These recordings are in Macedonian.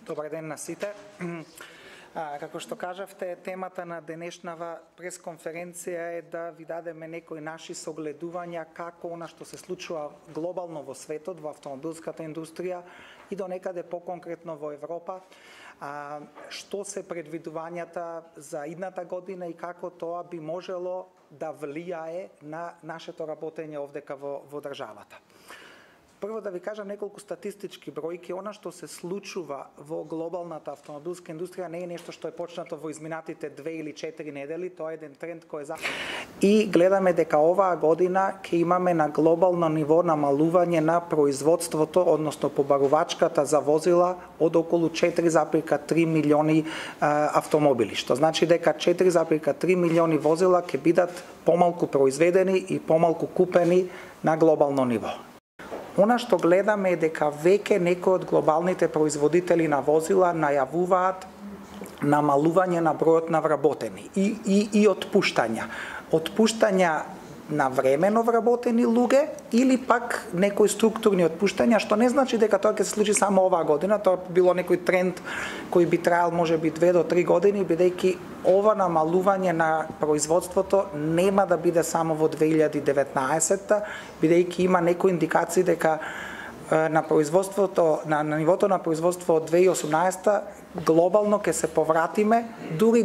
Добар ден на сите. Како што кажавте, темата на денешнава пресконференција е да ви дадеме некои наши согледувања како она што се случува глобално во светот, во автомобилската индустрија и до некаде поконкретно во Европа, што се предвидувањата за идната година и како тоа би можело да влијае на нашето работење овдека во државата. Прво да ви кажам неколку статистички бројки. Она што се случува во глобалната автомобилска индустрија не е нешто што е почнато во изминатите 2 или 4 недели, тоа е еден тренд кој е и гледаме дека оваа година ќе имаме на глобално ниво намалување на производството, односно побарувачката за возила од околу 4,3 милиони автомобили, што значи дека 4,3 милиони возила ќе бидат помалку произведени и помалку купени на глобално ниво. Она што гледаме е дека веќе некои од глобалните производители на возила најавуваат намалување на бројот на вработени и отпуштања. Отпуштања на времено вработени луѓе или пак некои структурни отпуштања, што не значи дека тоа ќе се случи само оваа година, тоа било некој тренд кој би траел можеби 2 до 3 години, бидејќи ова намалување на производството нема да биде само во 2019, бидејќи има некои индикации дека на производството, на нивото на производство од 2018 глобално ќе се повратиме дури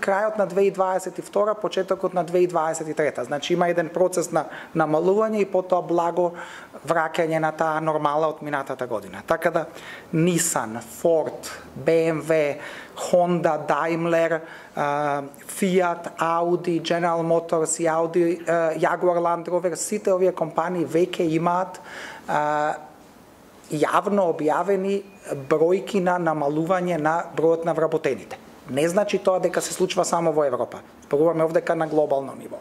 крајот на 2022, почетокот на 2023. Значи има еден процес на намалување и потоа благо враќање на таа нормала од минатата година. Така да Nissan, Ford, BMW, Honda, Daimler, Fiat, Audi, General Motors и Audi, Jaguar Land Rover, сите овие компании веќе имаат јавно објавени бројки на намалување на бројот на вработените. Не значи тоа дека се случува само во Европа. Зборуваме овдека на глобално ниво.